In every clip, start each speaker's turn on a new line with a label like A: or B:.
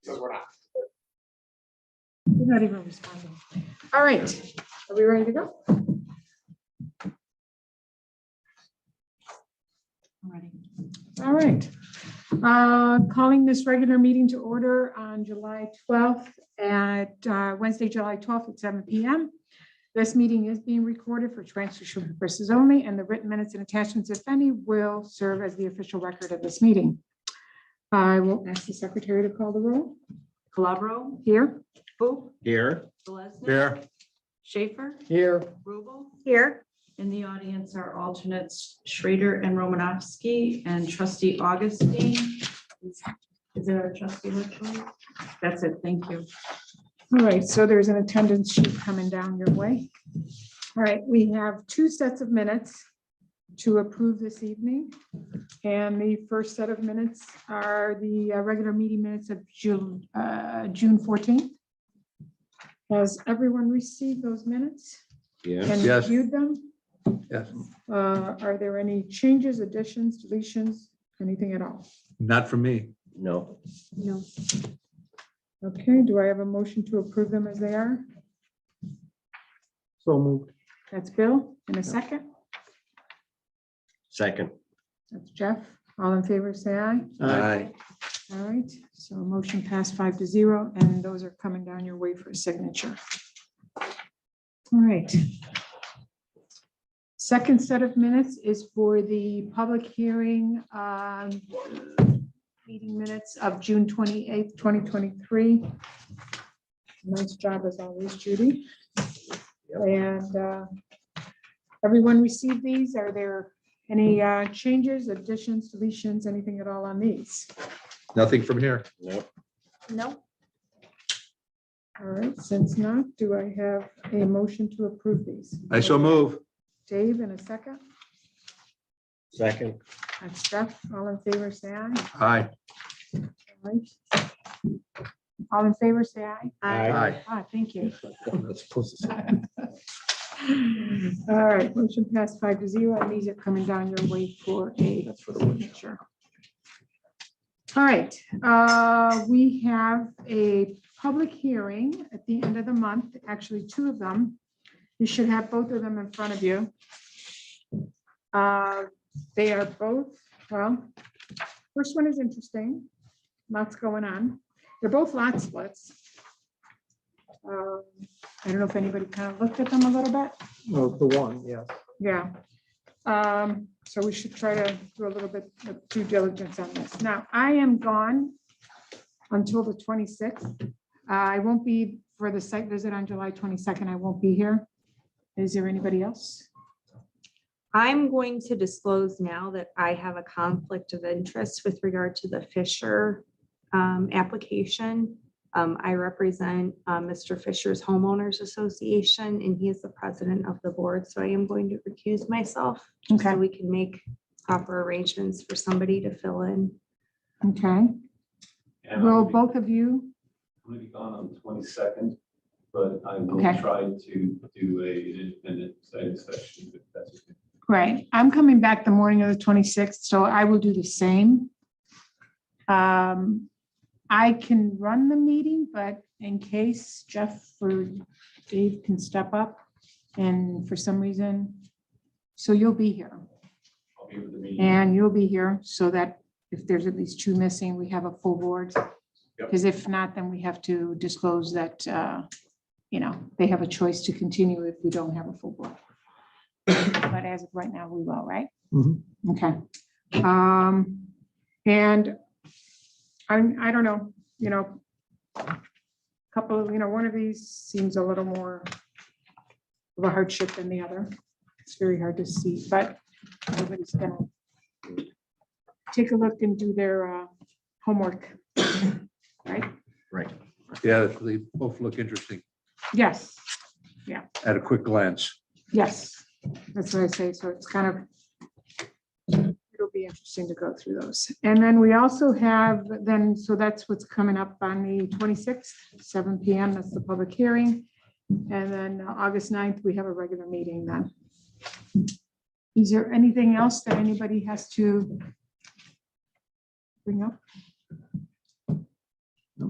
A: Because we're not.
B: You're not even responding. All right, are we ready to go? Ready. All right. Calling this regular meeting to order on July 12th at Wednesday, July 12th at 7 p.m. This meeting is being recorded for transcription purposes only, and the written minutes and attachments, if any, will serve as the official record of this meeting. I will ask the secretary to call the roll.
C: Calabro,
B: Here.
C: Boo,
A: Here.
C: Selesnik.
A: Here.
C: Schaefer,
A: Here.
C: Rubel.
B: Here.
C: In the audience are alternates Schrader and Romanovsky and trustee Augustine. Is there a trustee virtually? That's it, thank you.
B: All right, so there's an attendance sheet coming down your way. All right, we have two sets of minutes to approve this evening. And the first set of minutes are the regular meeting minutes of June 14th. Has everyone received those minutes
A: Yes.
B: and
A: Yes.
B: reviewed them?
A: Yes.
B: Are there any changes, additions, deletions, anything at all?
A: Not for me.
D: No.
B: No. Okay, do I have a motion to approve them as they are?
A: So moved.
B: That's Bill, in a second.
D: Second.
B: That's Jeff. All in favor, say aye.
A: Aye.
B: All right, so motion passed 5-0, and those are coming down your way for a signature. All right. Second set of minutes is for the public hearing, meeting minutes of June 28th, 2023. Nice job as always, Judy.
D: Yep.
B: And everyone received these? Are there any changes, additions, deletions, anything at all on these?
A: Nothing from here.
D: No.
B: No. All right, since not, do I have a motion to approve these?
A: I shall move.
B: Dave, in a second.
D: Second.
B: That's Jeff. All in favor, say aye.
A: Aye.
B: All right. All in favor, say aye.
A: Aye.
B: Ah, thank you.
A: That's supposed to say.
B: All right, motion passed 5-0, and these are coming down your way for a signature. All right, we have a public hearing at the end of the month, actually two of them. You should have both of them in front of you. They are both, well, first one is interesting. Lots going on. They're both lot splits. I don't know if anybody kind of looked at them a little bit.
E: Well, the one, yes.
B: Yeah. So we should try to do a little bit of due diligence on this. Now, I am gone until the 26th. I won't be for the site visit on July 22nd. I won't be here. Is there anybody else?
F: I'm going to disclose now that I have a conflict of interest with regard to the Fisher application. I represent Mr. Fisher's Homeowners Association, and he is the president of the board, so I am going to recuse myself.
B: Okay.
F: So we can make proper arrangements for somebody to fill in.
B: Okay.
G: And
B: Will
G: I'll be-
B: both of you?
G: I'm gonna be gone on the 22nd, but I will
B: Okay.
G: try to do an independent site inspection if that's okay.
B: Right. I'm coming back the morning of the 26th, so I will do the same. I can run the meeting, but in case Jeff or Dave can step up and for some reason, so you'll be here
G: I'll be with the meeting.
B: and you'll be here so that if there's at least two missing, we have a full board. Because if not, then we have to disclose that, they have a choice to continue if we don't have a full board. But as of right now, we will, right?
E: Mhm.
B: Okay. And I don't know, couple of, one of these seems a little more of a hardship than the other. It's very hard to see, but everybody's gonna take a look and do their homework. Right?
D: Right.
A: Yeah, they both look interesting
B: Yes,
A: at a quick glance.
B: yes, that's what I say. So it's kind of, it'll be interesting to go through those. And then we also have then, so that's what's coming up on the 26th, 7 p.m. That's the public hearing. And then August 9th, we have a regular meeting then. Is there anything else that anybody has to bring up?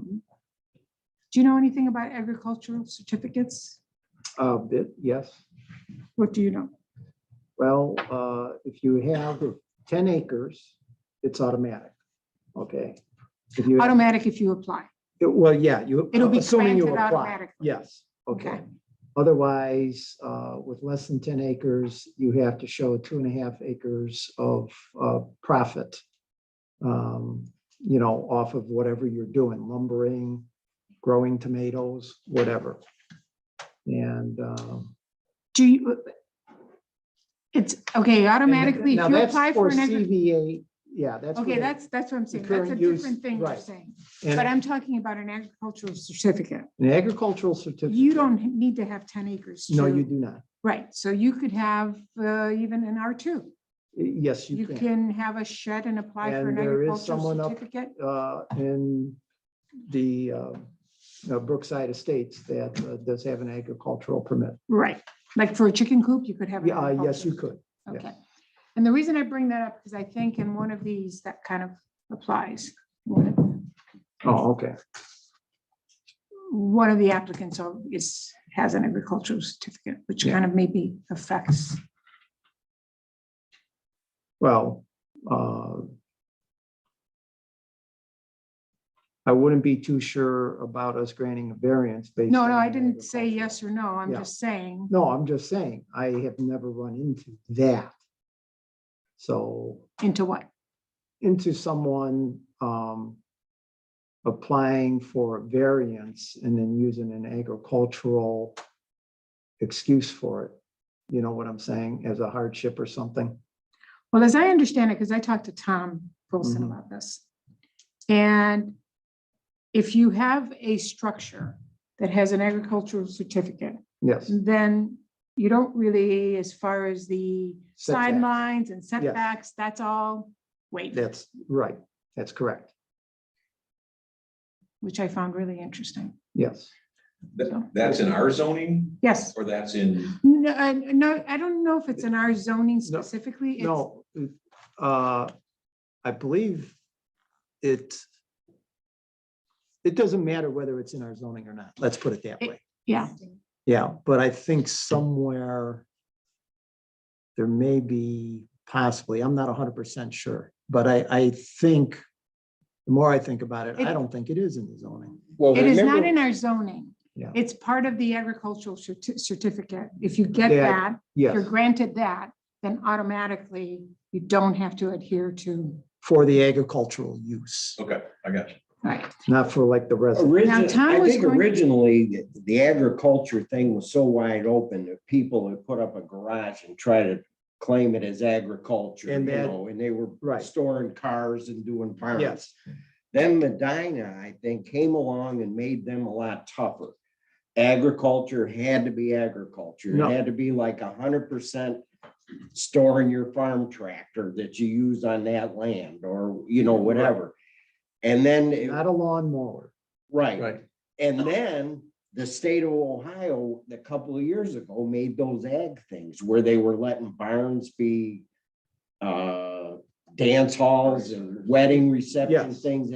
B: Do you know anything about agricultural certificates?
E: A bit, yes.
B: What do you know?
E: Well, if you have 10 acres, it's automatic. Okay. If you,
B: Automatic if you apply.
E: well, yeah, you.
B: It'll be
E: assuming you
B: granted
E: apply.
B: automatically.
E: Yes, okay.
B: Okay.
E: Otherwise, with less than 10 acres, you have to show 2.5 acres of profit. You know, off of whatever you're doing, lumbering, growing tomatoes, whatever. And
B: Do you? It's okay, automatically,
E: now
B: if you
E: that's
B: apply for an,
E: CVA, yeah, that's.
B: okay,
E: where
B: that's what I'm saying. That's a
E: current use,
B: different thing you're
E: right.
B: saying.
E: and
B: But I'm talking about an agricultural certificate.
E: An agricultural certificate.
B: You don't need to have 10 acres.
E: No,
B: to-
E: you do not.
B: Right, so you could have even an R2.
E: Yes,
B: You
E: you can.
B: can have a shed and apply for an
E: And there is
B: agricultural
E: someone up
B: certificate.
E: In the Brookside Estates that does have an agricultural permit.
B: Right, like for a chicken coop, you could have. an
E: Yeah, yes, you
B: agricultural-
E: could.
B: Okay, and the reason I bring that up is I think in one of these that kind of applies.
E: Oh, okay.
B: One of the applicants has an agricultural certificate, which kind of maybe affects.
E: Well, I wouldn't be too sure about us granting a variance based.
B: No,
E: on
B: I
E: an
B: didn't say
E: agricultural.
B: yes or no, I'm
E: Yeah.
B: just saying.
E: No, I'm just saying, I have never run into that. So
B: Into what?
E: into someone applying for a variance and then using an agricultural excuse for it. You know what I'm saying, as a hardship or something?
B: Well, as I understand it, because I talked to Tom Wilson
E: Mhm.
B: about this. And if you have a structure that has an agricultural certificate,
E: Yes,
B: then you don't really, as far as the
E: Setbacks.
B: sidelines and setbacks, that's all wait,
E: that's right. That's correct.
B: which I found really interesting.
E: Yes.
G: That's in our zoning
B: Yes,
G: or that's in,
B: no, I don't know if it's in our zoning specifically. It's-
E: No, I believe it doesn't matter whether it's in our zoning or not. Let's put it that way.
B: Yeah,
E: Yeah, but I think somewhere there may be possibly, I'm not 100% sure, but I think the more I think about it, I don't think it is in the zoning.
D: Well,
B: it is not
D: remember,
B: in our zoning.
E: Yeah.
B: It's part of the agricultural certificate. If you get
E: Yeah,
B: that, if you're
E: Yes,
B: granted that, then automatically you don't have to adhere to.
E: for the agricultural use,
G: okay, I got you.
B: Right.
E: not for like the resident.
D: originally,
B: Tom
D: I
B: was
D: think
B: going-
D: originally, the agriculture thing was so wide open that people would put up a garage and try to claim it as agriculture, you
E: And that-
D: know, and they were
E: Right.
D: storing cars and doing farms.
E: Yes,
D: Then Medina, I think, came along and made them a lot tougher. Agriculture had to be agriculture. It
E: No.
D: had to be like 100% storing your farm tractor that you use on that land or, you know, whatever. And then,
E: not a lawnmower.
D: right,
A: Right.
D: and then the state of Ohio, a couple of years ago, made those ag things where they were letting barns be dance halls and wedding reception
E: Yes.
D: things.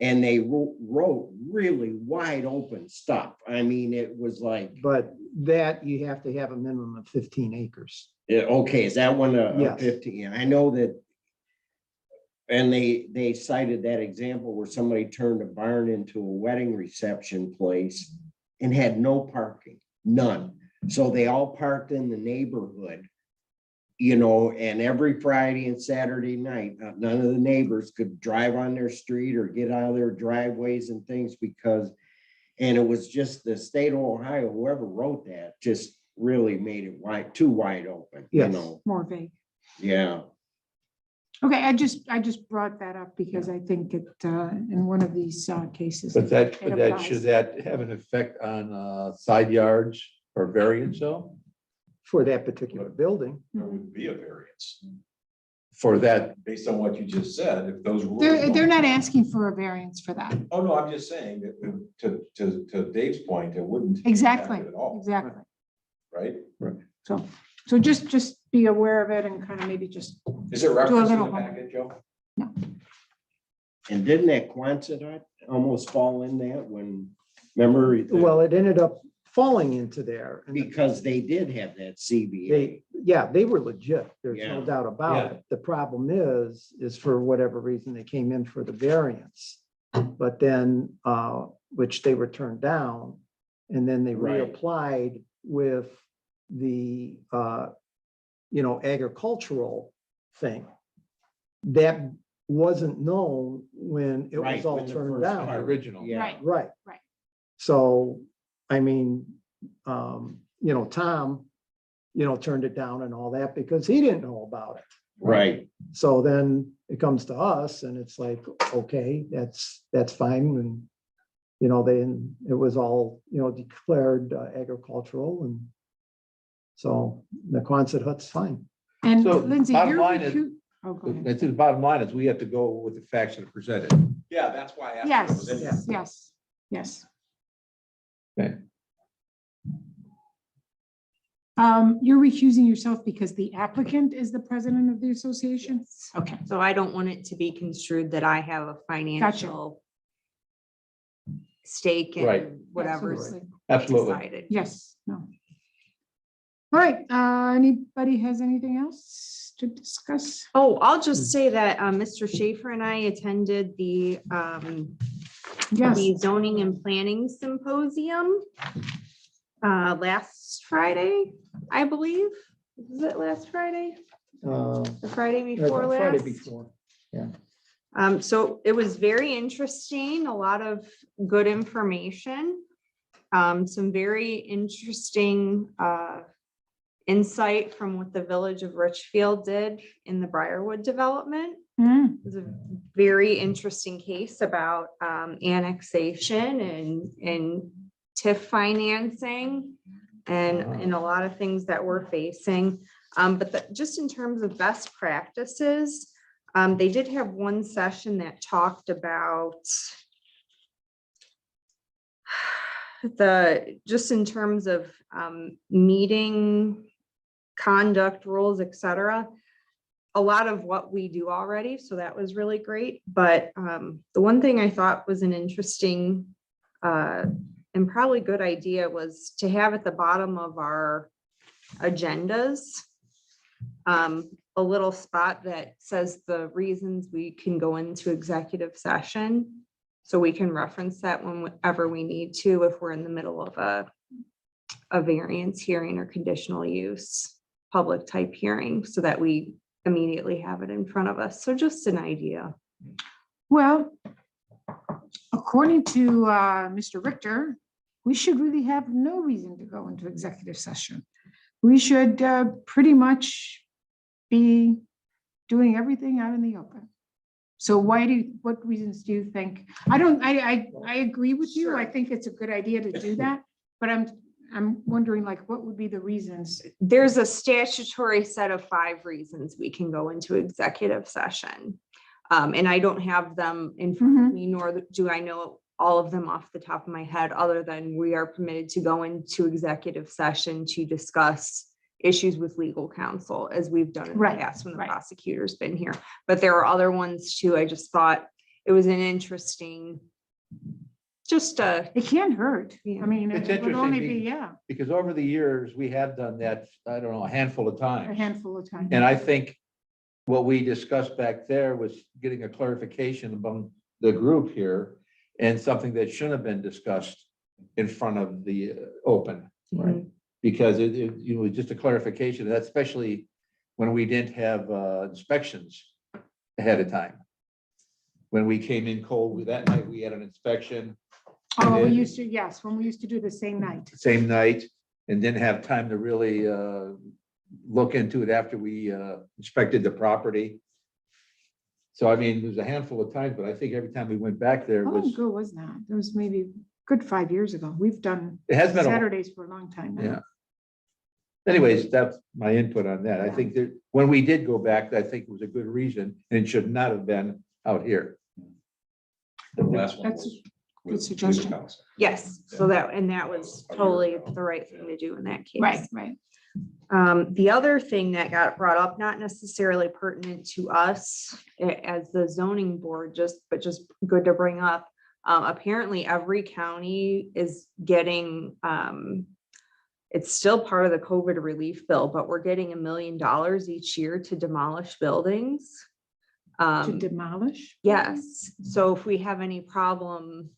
D: And they wrote really wide open stuff. I mean, it was like,
E: But that you have to have a minimum of 15 acres.
D: okay, is that one a
E: Yes.
D: 15? I know that. And they cited that example where somebody turned a barn into a wedding reception place and had no parking, none. So they all parked in the neighborhood, you know, and every Friday and Saturday night, none of the neighbors could drive on their street or get out of their driveways and things because, and it was just the state of Ohio, whoever wrote that, just really made it too wide open, you
E: Yes.
D: know,
B: More vague.
D: yeah.
B: Okay, I just brought that up because I think it, in one of these cases.
A: But that,
B: it
A: should
B: applies.
A: that have an effect on side yards or variance though?
E: For that particular building.
G: There would be a variance
A: For that,
G: based on what you just said, if those. rules
B: They're
G: don't-
B: not asking for a variance for that.
G: Oh, no, I'm just saying that to Dave's point, it wouldn't. impact
B: Exactly,
G: it At all,
B: exactly.
G: right?
B: So just be aware of it and kind of maybe just,
G: Is it
B: Do a
G: referenced in
B: little
G: the
B: homework.
G: packet, Joe?
D: And didn't that Quonset almost fall in that when, remember?
E: Well, it ended up falling into there. And
D: Because they did have that CBA.
E: they were legit. There's no
D: Yeah.
E: doubt about it. The problem is for whatever reason, they came in for the variance. But then, which they were turned down, and then they
D: Right.
E: reapplied with the, agricultural thing. That wasn't known when it was
D: Right,
E: all
D: when the
E: turned
D: first
E: down.
D: part-
A: Original.
D: Yeah.
B: Right.
E: Right.
B: Right.
E: So, I mean, Tom, turned it down and all that because he didn't know about it.
D: Right.
E: So then it comes to us and it's like, okay, that's fine. And, it was all, declared agricultural and so the Quonset hut's fine.
B: And
A: So,
B: Lindsay,
A: bottom
B: you're
A: line is-
B: oh, go ahead.
A: The bottom line is we have to go with the facts that are presented.
H: Yeah, that's why I asked. if it was in
B: Yes,
H: there.
B: yes.
A: Okay.
B: You're recusing yourself because the applicant is the president of the association? Okay,
F: So I don't want it to be construed that I have a financial stake
A: Right.
F: in whatever's
B: absolutely.
A: Absolutely.
F: decided.
B: Yes, no. All right, anybody has anything else to discuss?
F: Oh, I'll just say that Mr. Schaefer and I attended the
B: Yes,
F: the zoning and planning symposium last Friday, I believe. Was it last Friday? The Friday before
E: Friday
F: last?
E: before.
F: So it was very interesting, a lot of good information. Some very interesting insight from what the Village of Richfield did in the Briarwood development.
B: Mm,
F: It was a very interesting case about annexation and TIF financing and a lot of things that we're facing. But just in terms of best practices, they did have one session that talked about just in terms of meeting conduct rules, et cetera. A lot of what we do already, so that was really great. But the one thing I thought was an interesting and probably good idea was to have at the bottom of our agendas a little spot that says the reasons we can go into executive session. So we can reference that whenever we need to, if we're in the middle of a variance hearing or conditional use public type hearing, so that we immediately have it in front of us. So just an idea.
B: well, according to Mr. Richter, we should really have no reason to go into executive session. We should pretty much be doing everything out in the open. So what reasons do you think? I agree with you. I think it's a good idea to do that, but I'm wondering, like, what would be the reasons?
F: There's a statutory set of 5 reasons we can go into executive session. And I don't have them in front of me, nor do I know all of them off the top of my head, other than we are permitted to go into executive session to discuss issues with legal counsel, as we've done in the
B: Right,
F: past when the
B: right.
F: prosecutor's been here. But there are other ones too. I just thought it was an interesting,
B: It can't hurt.
F: Yeah.
B: I mean,
A: It's
B: it would only
A: interesting
B: be, yeah,
A: Because over the years, we have done that, I don't know, a handful of
B: a
A: times.
B: handful of times.
A: And I think what we discussed back there was getting a clarification among the group here and something that shouldn't have been discussed in front of the open.
E: Right.
A: Because it was just a clarification, that especially when we didn't have inspections ahead of time. When we came in cold, that night, we had an inspection.
B: Oh, we
A: and
B: used to, yes, when we used to do the same night.
A: Same night, and didn't have time to really look into it after we inspected the property. So I mean, there was a handful of times, but I think every time we went back there
B: How long
A: was,
B: ago was that? It was maybe good 5 years ago. We've done
A: it has been,
B: Saturdays for a long time now.
A: yeah. Anyways, that's my input on that. I think that when we did go back, I think it was a good reason, and it should not have been out here.
H: The last one
B: That's
H: was
B: a
H: with legal
B: suggestion.
H: counsel.
F: yes, so that was totally the right thing to do in that case.
B: Right, right.
F: The other thing that got brought up, not necessarily pertinent to us as the zoning board, but just good to bring up, Apparently every county is getting, it's still part of the COVID relief bill, but we're getting $1 million each year to demolish buildings.
B: To demolish?
F: Yes, so if we have any problem,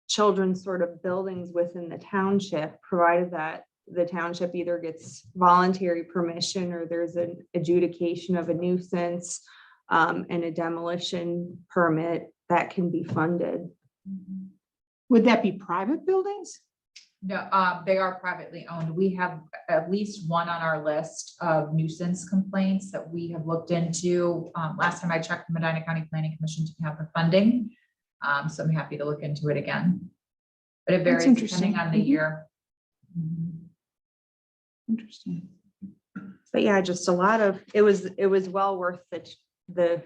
F: children's sort of buildings within the township, provided that the township either gets voluntary permission or there's an adjudication of a nuisance, and a demolition permit, that can be funded.
B: Would that be private buildings?
I: No, they are privately owned. We have at least one on our list of nuisance complaints that we have looked into. Last time I checked, the Medina County Planning Commission didn't have the funding. So I'm happy to look into it again. But it
B: That's
I: varies
B: interesting.
I: depending on the
B: Mhm.
I: year.
B: Interesting.
F: But yeah, just a lot of, it was well worth the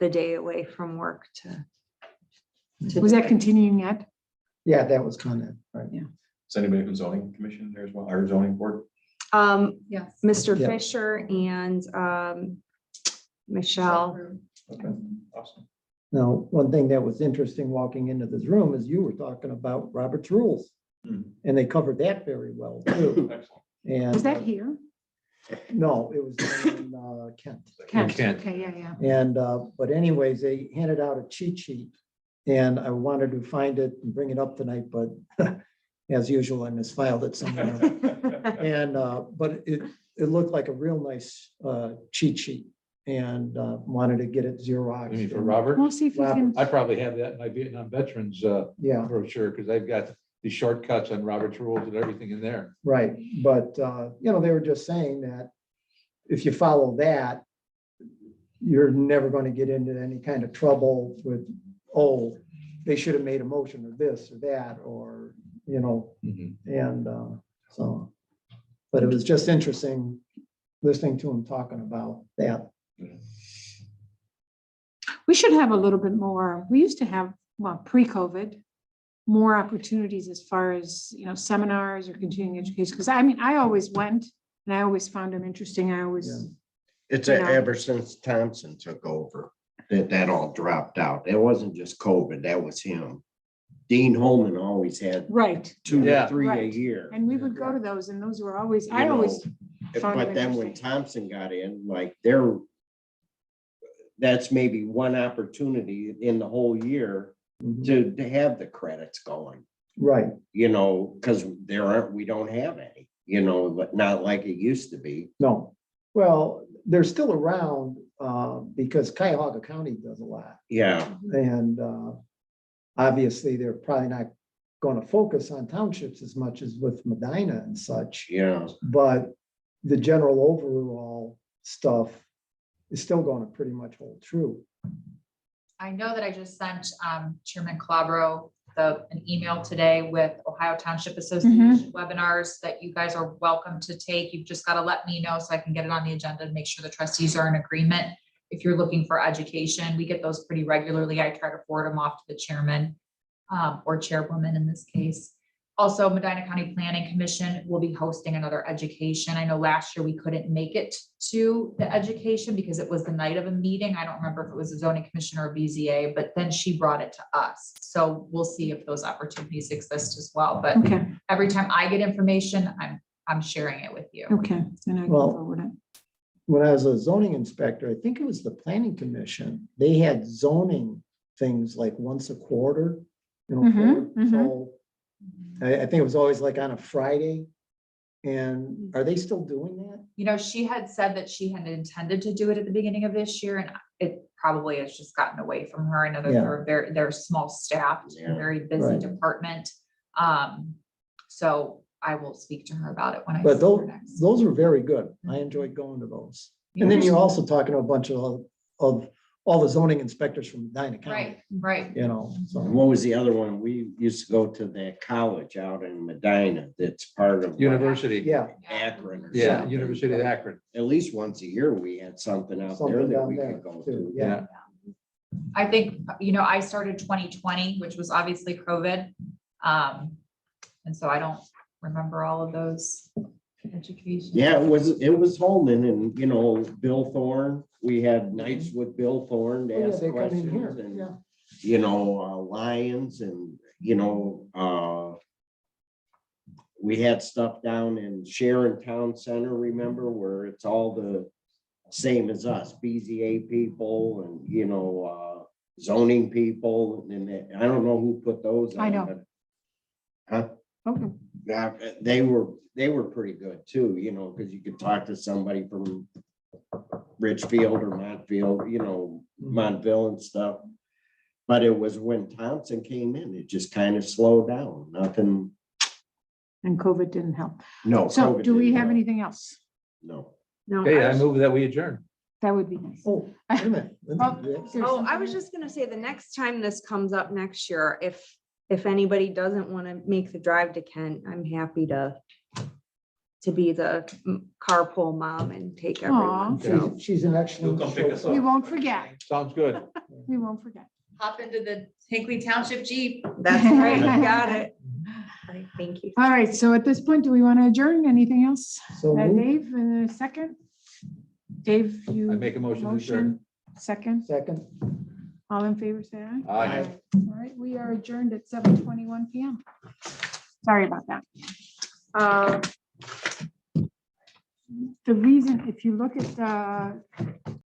F: day away from work to.
B: Was that continuing yet?
E: Yeah, that was kind of, right.
H: Is anybody from zoning commission there as well, our zoning board?
I: Yes.
F: Mr.
E: Yeah.
F: Fisher and Michelle.
H: Okay, awesome.
E: Now, one thing that was interesting walking into this room is you were talking about Robert's rules.
H: Hmm.
E: And they covered that very well too.
H: Excellent.
E: And
B: Was that here?
E: no, it was down in Kent.
A: Kent.
B: Okay, yeah.
E: And, but anyways, they handed out a cheat sheet and I wanted to find it and bring it up tonight, but as usual, I misfiled it somewhere. And, but it looked like a real nice, cheat sheet and, wanted to get it Xerox.
A: I mean, for Robert,
B: We'll see if we can.
A: I probably have that in my Vietnam veterans
E: Yeah,
A: brochure, because I've got the shortcuts on Robert's rules and everything in there.
E: right. But, you know, they were just saying that if you follow that, you're never going to get into any kind of trouble with, oh, they should have made a motion of this or that, or, you know, and so, but it was just interesting listening to him talking about that.
B: We should have a little bit more. We used to have, well, pre-COVID, more opportunities as far as, you know, seminars or continuing education. Because I mean, I always went and I always found them interesting. I always,
D: It's
B: You know.
D: ever since Thompson took over, that all dropped out. It wasn't just COVID, that was him. Dean Holman always had
B: right.
D: 2
A: Yeah.
D: to 3 a
B: Right.
D: year.
B: And we would go to those and those were always, I
D: You know,
B: always found
D: But
B: it
D: then when
B: interesting.
D: Thompson got in, like that's maybe one opportunity in the whole year
E: Mhm.
D: to have the credits going,
E: Right,
D: you know, because we don't have any, you know, but not like it used to be.
E: no. Well, they're still around because Cuyahoga County does a lot.
D: Yeah,
E: And obviously, they're probably not going to focus on townships as much as with Medina and such.
D: yeah.
E: But the general overall stuff is still going to pretty much hold true.
I: I know that I just sent Chairman Calabro an email today with Ohio Township Association webinars that you guys are welcome to take. You've just got to let me know so I can get it on the agenda and make sure the trustees are in agreement. If you're looking for education, we get those pretty regularly. I try to forward them off to the chairman or chairwoman in this case. Also, Medina County Planning Commission will be hosting another education. I know last year we couldn't make it to the education because it was the night of a meeting. I don't remember if it was a zoning commission or a BZA, but then she brought it to us. So we'll see if those opportunities exist as well. But
B: Okay,
I: every time I get information, I'm sharing it with you.
B: okay. Then I can
E: Well,
B: forward it.
E: When I was a zoning inspector, I think it was the planning commission, they had zoning things like once a quarter. You know,
B: Mhm,
E: so I think it was always like on a Friday. And are they still doing that?
I: You know, she had said that she had intended to do it at the beginning of this year and it probably has just gotten away from her. I know that
E: Yeah.
I: they're small staffed,
D: Yeah.
I: very busy
E: Right.
I: department. So I will speak to her about it when I
E: But
I: see her next.
E: those were very good. I enjoyed going to those. And then you're also talking to a bunch of all the zoning inspectors from Medina County,
I: Right, right.
E: you know,
D: And
E: so.
D: what was the other one? We used to go to that college out in Medina that's part of.
A: University.
E: Yeah,
D: Akron. or
A: Yeah,
D: something.
A: University of Akron.
D: At least once a year, we had something out there
E: Something
D: that
E: down
D: we
E: there,
D: could go
E: too,
D: to.
E: yeah.
I: I think, you know, I started 2020, which was obviously COVID. And so I don't remember all of those education.
D: Yeah, it was Holman and, you know, Bill Thorne. We had nights with Bill Thorne to
E: Oh, yeah,
D: ask
E: they come in here,
D: questions and,
E: yeah.
D: lions and, we had stuff down in Sharon Town Center, remember, where it's all the same as us, BZA people and, zoning people, and I don't know who put those on.
B: I know.
D: but- Huh?
B: Okay.
D: Yeah, they were pretty good too, because you could talk to somebody from Richfield or Montfield, Montville and stuff. But it was when Thompson came in, it just kind of slowed down, nothing,
B: And COVID didn't help.
D: no.
B: So
D: COVID
B: do we
D: didn't
B: have
D: help.
B: anything else?
D: No.
F: No,
A: Okay,
F: I
A: I
F: was-
A: move that we adjourn.
B: That would be nice.
E: Oh, wait a minute.
B: Oh, there's
F: Oh, I
B: something
F: was
B: else?
F: just gonna say, the next time this comes up next year, if anybody doesn't want to make the drive to Kent, I'm happy to be the carpool mom and take everyone.
B: Aw.
E: She's an excellent.
H: You'll come pick us
E: chauffeur.
B: We won't forget.
A: Sounds good.
B: We won't forget.
I: Hop into the Hinckley Township Jeep.
F: That's right, you got it. All right, thank you.
B: All right, so at this point, do we want to adjourn? Anything else?
E: So moved.
B: Dave, in a second? Dave, you.
A: I make a motion to adjourn.
B: Second,
E: Second.
B: all in favor, say aye.
A: Aye.
B: All right, we are adjourned at 7:21 PM. Sorry about that. The reason, if you look at the